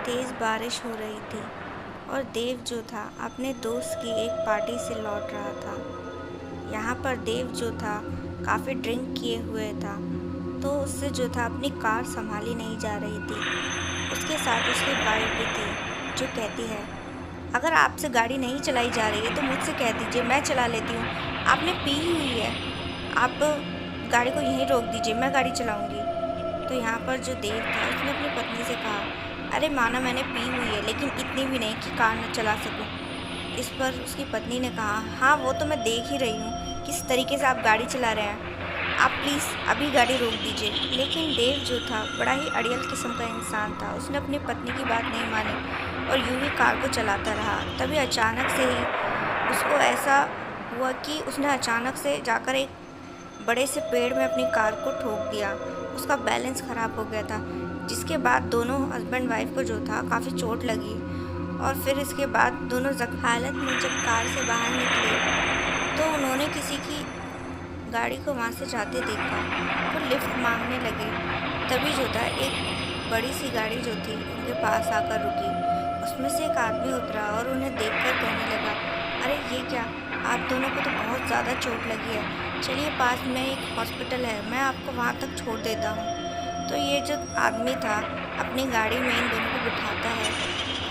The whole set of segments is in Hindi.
तेज़ बारिश हो रही थी और देव जो था अपने दोस्त की एक पार्टी से लौट रहा था। यहाँ पर देव जो था काफ़ी ड्रिंक किए हुए था, तो उससे जो था अपनी कार संभाली नहीं जा रही थी। उसके साथ उसकी वाइफ भी थी, जो कहती है, अगर आपसे गाड़ी नहीं चलाई जा रही है तो मुझसे कह दीजिए, मैं चला लेती हूँ। आपने पी हुई है, आप गाड़ी को यहीं रोक दीजिए, मैं गाड़ी चलाऊँगी। तो यहाँ पर जो देव था उसने अपनी पत्नी से कहा, अरे माना मैंने पी हुई है, लेकिन इतनी भी नहीं कि कार न चला सकूं। इस पर उसकी पत्नी ने कहा, हाँ वो तो मैं देख ही रही हूँ किस तरीके से आप गाड़ी चला रहे हैं, आप प्लीज़ अभी गाड़ी रोक दीजिए। लेकिन देव जो था बड़ा ही अड़ियल किस्म का इंसान था, उसने अपनी पत्नी की बात नहीं मानी और यूं ही कार को चलाता रहा। तभी अचानक से ही उसको ऐसा हुआ कि उसने अचानक से जाकर एक बड़े से पेड़ में अपनी कार को ठोक दिया। उसका बैलेंस ख़राब हो गया था, जिसके बाद दोनों हस्बैंड वाइफ को जो था काफ़ी चोट लगी। और फिर इसके बाद दोनों जख्मी हालत में जब कार से बाहर निकले तो उन्होंने किसी की गाड़ी को वहाँ से जाते देखा, तो लिफ्ट मांगने लगे। तभी जो था एक बड़ी सी गाड़ी जो थी उनके पास आकर रुकी। उसमें से एक आदमी उतरा और उन्हें देखकर कहने लगा, अरे ये क्या, आप दोनों को तो बहुत ज़्यादा चोट लगी है, चलिए पास में एक हॉस्पिटल है, मैं आपको वहाँ तक छोड़ देता हूँ। तो ये जो आदमी था अपनी गाड़ी में इन दोनों को बिठाता है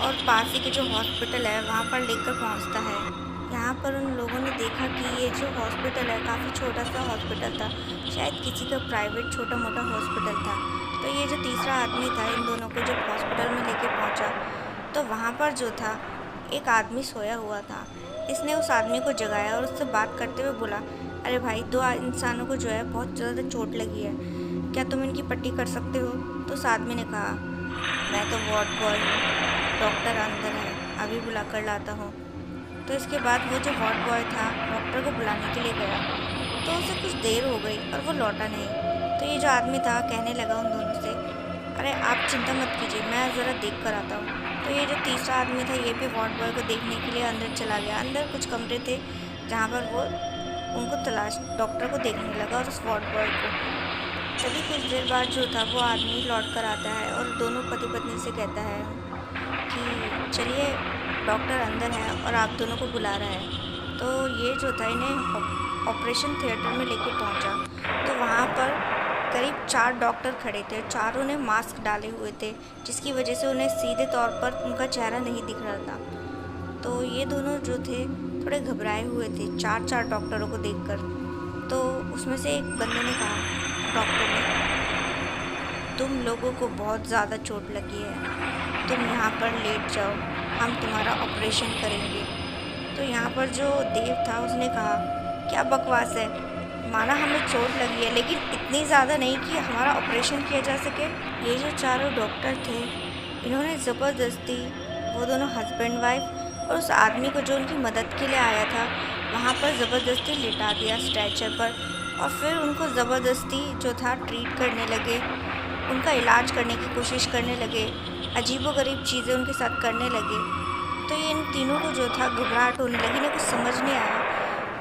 और पास ही के जो हॉस्पिटल है वहाँ पर लेकर पहुँचता है। यहाँ पर उन लोगों ने देखा कि ये जो हॉस्पिटल है काफ़ी छोटा सा हॉस्पिटल था, शायद किसी का प्राइवेट छोटा मोटा हॉस्पिटल था। तो ये जो तीसरा आदमी था इन दोनों को जब हॉस्पिटल में लेके पहुँचा तो वहाँ पर जो था एक आदमी सोया हुआ था। इसने उस आदमी को जगाया और उससे बात करते हुए बोला, अरे भाई, दो इंसानों को जो है बहुत ज़्यादा चोट लगी है, क्या तुम इनकी पट्टी कर सकते हो? तो उस आदमी ने कहा, मैं तो वार्ड बॉय हूँ, डॉक्टर अंदर है, अभी बुला कर लाता हूँ। तो इसके बाद वो जो वार्ड बॉय था डॉक्टर को बुलाने के लिए गया, तो उसे कुछ देर हो गई और वो लौटा नहीं। तो ये जो आदमी था कहने लगा उन दोनों से, अरे आप चिंता मत कीजिए, मैं ज़रा देख कर आता हूँ। तो ये जो तीसरा आदमी था ये भी वार्ड बॉय को देखने के लिए अंदर चला गया। अंदर कुछ कमरे थे जहाँ पर वो उनको तलाश डॉक्टर को देखने लगा और उस वार्ड बॉय को। तभी कुछ देर बाद जो था वो आदमी लौट कर आता है और दोनों पति पत्नी से कहता है कि चलिए, डॉक्टर अंदर है और आप दोनों को बुला रहा है। तो ये जो था इन्हें ऑपरेशन थिएटर में लेके पहुंचा, तो वहाँ पर करीब 4 डॉक्टर खड़े थे। चारों ने मास्क डाले हुए थे, जिसकी वजह से उन्हें सीधे तौर पर उनका चेहरा नहीं दिख रहा था। तो ये दोनों जो थे थोड़े घबराए हुए थे 4 डॉक्टरों को देखकर। तो उसमें से एक बंदे ने कहा, डॉक्टर ने, तुम लोगों को बहुत ज़्यादा चोट लगी है, तुम यहाँ पर लेट जाओ, हम तुम्हारा ऑपरेशन करेंगे। तो यहाँ पर जो देव था उसने कहा, क्या बकवास है, माना हमें चोट लगी है लेकिन इतनी ज़्यादा नहीं कि हमारा ऑपरेशन किया जा सके। ये जो चारों डॉक्टर थे इन्होंने ज़बरदस्ती वो दोनों हस्बैंड वाइफ और उस आदमी को जो उनकी मदद के लिए आया था वहाँ पर ज़बरदस्ती लिटा दिया स्ट्रेचर पर, और फिर उनको ज़बरदस्ती जो था ट्रीट करने लगे, उनका इलाज करने की कोशिश करने लगे, अजीबोगरीब चीज़ें उनके साथ करने लगे। तो ये इन तीनों को जो था घबराहट होने लगी, इन्हें कुछ समझ नहीं आया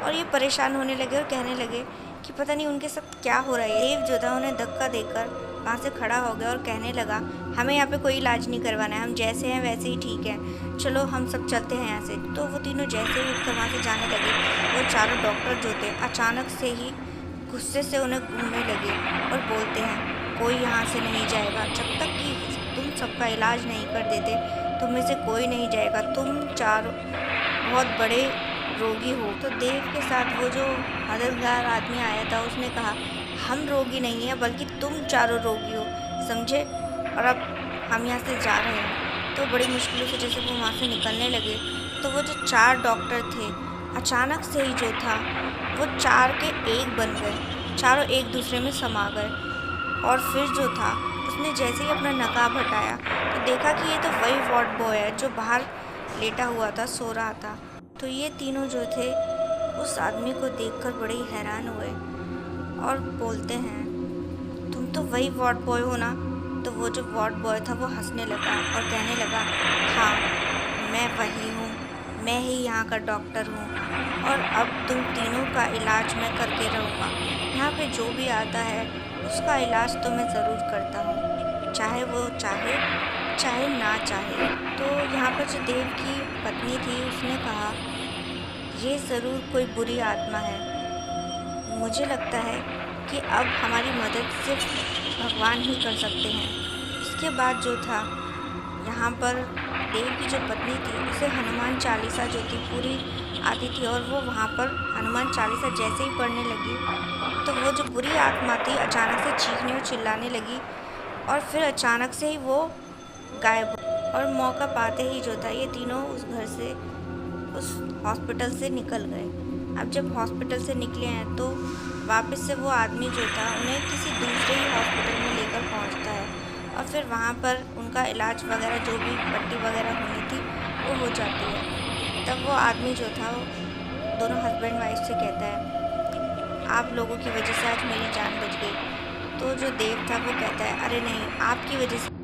और ये परेशान होने लगे और कहने लगे कि पता नहीं उनके साथ क्या हो रहा है। देव जो था उन्हें धक्का देकर वहाँ से खड़ा हो गया और कहने लगा, हमें यहाँ पे कोई इलाज नहीं करवाना है, हम जैसे हैं वैसे ही ठीक हैं, चलो हम सब चलते हैं यहाँ से। तो वो तीनों जैसे ही उठकर वहाँ से जाने लगे, वो चारों डॉक्टर जो थे अचानक से ही गुस्से से उन्हें घूरने लगे और बोलते हैं, कोई यहाँ से नहीं जाएगा जब तक कि तुम सबका इलाज नहीं कर देते, तुम में से कोई नहीं जाएगा, तुम चारों बहुत बड़े रोगी हो। तो देव के साथ वो जो मददगार आदमी आया था उसने कहा, हम रोगी नहीं हैं बल्कि तुम चारों रोगी हो, समझे, और अब हम यहाँ से जा रहे हैं। तो बड़ी मुश्किलों से जैसे वो वहाँ से निकलने लगे तो वो जो 4 डॉक्टर थे अचानक से ही जो था वो 4 के एक बन गए, चारों एक दूसरे में समा गए। और फिर जो था उसने जैसे ही अपना नकाब हटाया तो देखा कि ये तो वही वार्ड बॉय है जो बाहर लेटा हुआ था, सो रहा था। तो ये तीनों जो थे उस आदमी को देखकर बड़े ही हैरान हुए और बोलते हैं, तुम तो वही वार्ड बॉय हो ना? तो वो जो वार्ड बॉय था वो हंसने लगा और कहने लगा, हाँ मैं वही हूँ, मैं ही यहाँ का डॉक्टर हूँ और अब तुम तीनों का इलाज मैं करके रहूँगा। यहाँ पे जो भी आता है उसका इलाज तो मैं ज़रूर करता हूँ, चाहे वो चाहे चाहे ना चाहे। तो यहाँ पर जो देव की पत्नी थी उसने कहा, ये ज़रूर कोई बुरी आत्मा है। मुझे लगता है कि अब हमारी मदद सिर्फ भगवान ही कर सकते हैं। उसके बाद जो था, यहाँ पर देव की जो पत्नी थी उसे हनुमान चालीसा जो थी पूरी आती थी, और वो वहाँ पर हनुमान चालीसा जैसे ही पढ़ने लगी तो वो जो बुरी आत्मा थी अचानक से चीखने और चिल्लाने लगी, और फिर अचानक से ही वो गायब हो। और मौका पाते ही जो था ये तीनों उस घर से, उस हॉस्पिटल से निकल गए। अब जब हॉस्पिटल से निकले हैं तो वापस से वो आदमी जो था उन्हें किसी दूसरे ही हॉस्पिटल में लेकर पहुंचता है, और फिर वहाँ पर उनका इलाज वगैरह जो भी पट्टी वगैरह होनी थी वो हो जाती है। तब वो आदमी जो था वो दोनों हस्बैंड वाइफ से कहता है, आप लोगों की वजह से आज मेरी जान बच गई। तो जो देव था वो कहता है, अरे नहीं, आपकी वजह से